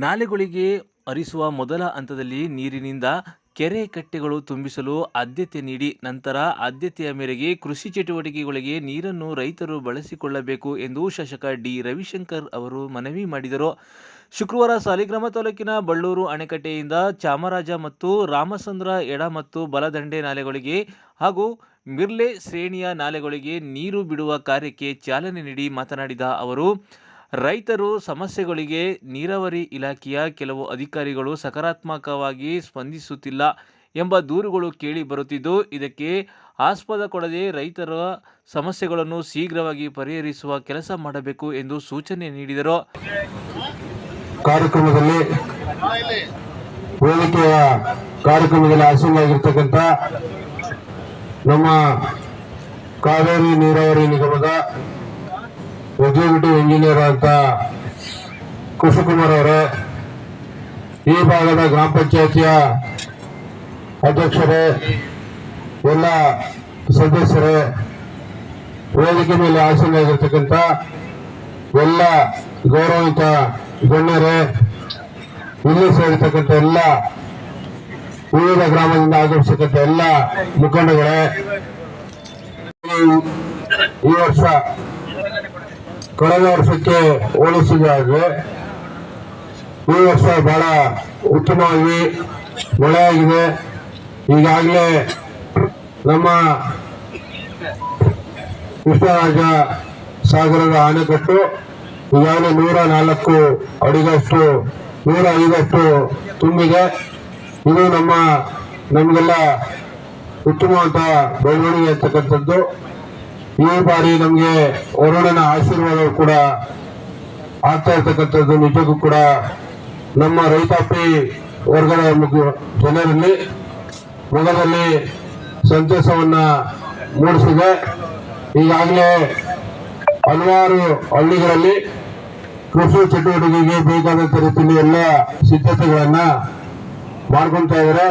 ನಾಲೆಗಳಿಗೆ ಹರಿಸುವ ಮೊದಲ ಹಂತದಲ್ಲಿ ನೀರಿನಿಂದ ಕೆರೆ ಕಟ್ಟೆಗಳು ತುಂಬಿಸಲು ಆದ್ಯತೆ ನೀಡಿ ನಂತರ ಆದ್ಯತೆಯ ಮೇರೆಗೆ ಕೃಷಿ ಚಟುವಟಿಕೆಗಳಿಗೆ ನೀರನ್ನು ರೈತರು ಬಳಸಿಕೊಳ್ಳಬೇಕು ಎಂದು ಶಾಸಕ ಡಿ ರವಿಶಂಕರ್ ಅವರು ಮನವಿ ಮಾಡಿದರು. ಶುಕ್ರವಾರ ಸಾಲಿಗ್ರಾಮ ತಾಲೂಕಿನ ಬಳ್ಳೂರು ಅಣೆಕಟ್ಟೆಯಿಂದ ಚಾಮರಾಜ ಮತ್ತು ರಾಮಸಂದ್ರ ಎಡ ಮತ್ತು ಬಲದಂಡೆ ನಾಲೆಗಳಿಗೆ ಹಾಗೂ ಮಿರ್ಲೆ ಶ್ರೇಣಿಯ ನಾಲೆಗಳಿಗೆ ನೀರು ಬಿಡುವ ಕಾರ್ಯಕ್ಕೆ ಚಾಲನೆ ನೀಡಿ ಮಾತನಾಡಿದ ಅವರು, ರೈತರು ಸಮಸ್ಯೆಗಳಿಗೆ ನೀರಾವರಿ ಇಲಾಖೆಯ ಕೆಲವು ಅಧಿಕಾರಿಗಳು ಸಕಾರಾತ್ಮಕವಾಗಿ ಸ್ಪಂದಿಸುತ್ತಿಲ್ಲ ಎಂಬ ದೂರುಗಳು ಕೇಳಿ ಬರುತ್ತಿದ್ದು, ಇದಕ್ಕೆ ಆಸ್ಪದ ಕೊಡದೆ ರೈತರ ಸಮಸ್ಯೆಗಳನ್ನು ಶೀಘ್ರವಾಗಿ ಪರಿಹರಿಸುವ ಕೆಲಸ ಮಾಡಬೇಕು ಎಂದು ಸೂಚನೆ ನೀಡಿದರು. ವೇದಿಕೆಯ ಕಾರ್ಯಕ್ರಮದಲ್ಲಿ ಆಸೀನರಾಗಿರ್ತಕ್ಕಂಥ ನಮ್ಮ ಕಾವೇರಿ ನೀರಾವರಿ ನಿಗಮದ ಎಕ್ಸಿಕ್ಯೂಟಿವ್ ಇಂಜಿನಿಯರ್ ಅಂತ ಕುಶಕುಮಾರ್ ಅವರೇ, ಈ ಭಾಗದ ಗ್ರಾಮ ಪಂಚಾಯತಿಯ ಅಧ್ಯಕ್ಷರೇ, ಎಲ್ಲ ಸದಸ್ಯರೇ, ವೇದಿಕೆ ಮೇಲೆ ಆಸೀನರಾಗಿರ್ತಕ್ಕಂಥ ಎಲ್ಲ ಗೌರವಿತ ಗಣ್ಯರೇ, ಇಲ್ಲಿ ಸೇರಿರ್ತಕ್ಕಂಥ ಎಲ್ಲ ವಿವಿಧ ಗ್ರಾಮದಿಂದ ಆಗಮಿಸತಕ್ಕಂಥ ಎಲ್ಲ ಮುಖಂಡಗಳೇ, ಈ ವರ್ಷ ಕಳೆದ ವರ್ಷಕ್ಕೆ ಹೋಲಿಸಿದರೆ ಈ ವರ್ಷ ಬಹಳ ಉತ್ತಮವಾಗಿ ಮಳೆಯಾಗಿದೆ. ಈಗಾಗಲೇ ನಮ್ಮ ಕೃಷ್ಣರಾಜ ಸಾಗರದ ಅಣೆಕಟ್ಟು ಈಗಾಗಲೇ 104 ಅಡಿಗಷ್ಟು 105 ತುಂಬಿದೆ. ಇದು ನಮಗೆಲ್ಲ ಉತ್ತಮವಾದ ಬೆಳವಣಿಗೆ ಅಂತಕ್ಕಂಥದ್ದು. ಈ ಬಾರಿ ನಮಗೆ ವರುಣನ ಆಶೀರ್ವಾದ ಕೂಡ ಆಗ್ತಾ ಇರ್ತಕ್ಕಂಥದ್ದು ನಿಜಕ್ಕೂ ಕೂಡ ನಮ್ಮ ರೈತಾಪಿ ವರ್ಗದ ಜನರಲ್ಲಿ ಮೊದಲಲ್ಲಿ ಸಂತಸವನ್ನ ಮೂಡಿಸಿದೆ. ಈಗಾಗಲೇ ಹಲವಾರು ಹಳ್ಳಿಗಳಲ್ಲಿ ಕೃಷಿ ಚಟುವಟಿಕೆಗೆ ಬೇಕಾದಂತ ರೀತಿಯಲ್ಲಿ ಎಲ್ಲ ಸಿದ್ಧತೆಗಳನ್ನ ಮಾಡ್ಕೊತಾ ಇದ್ದಾರೆ.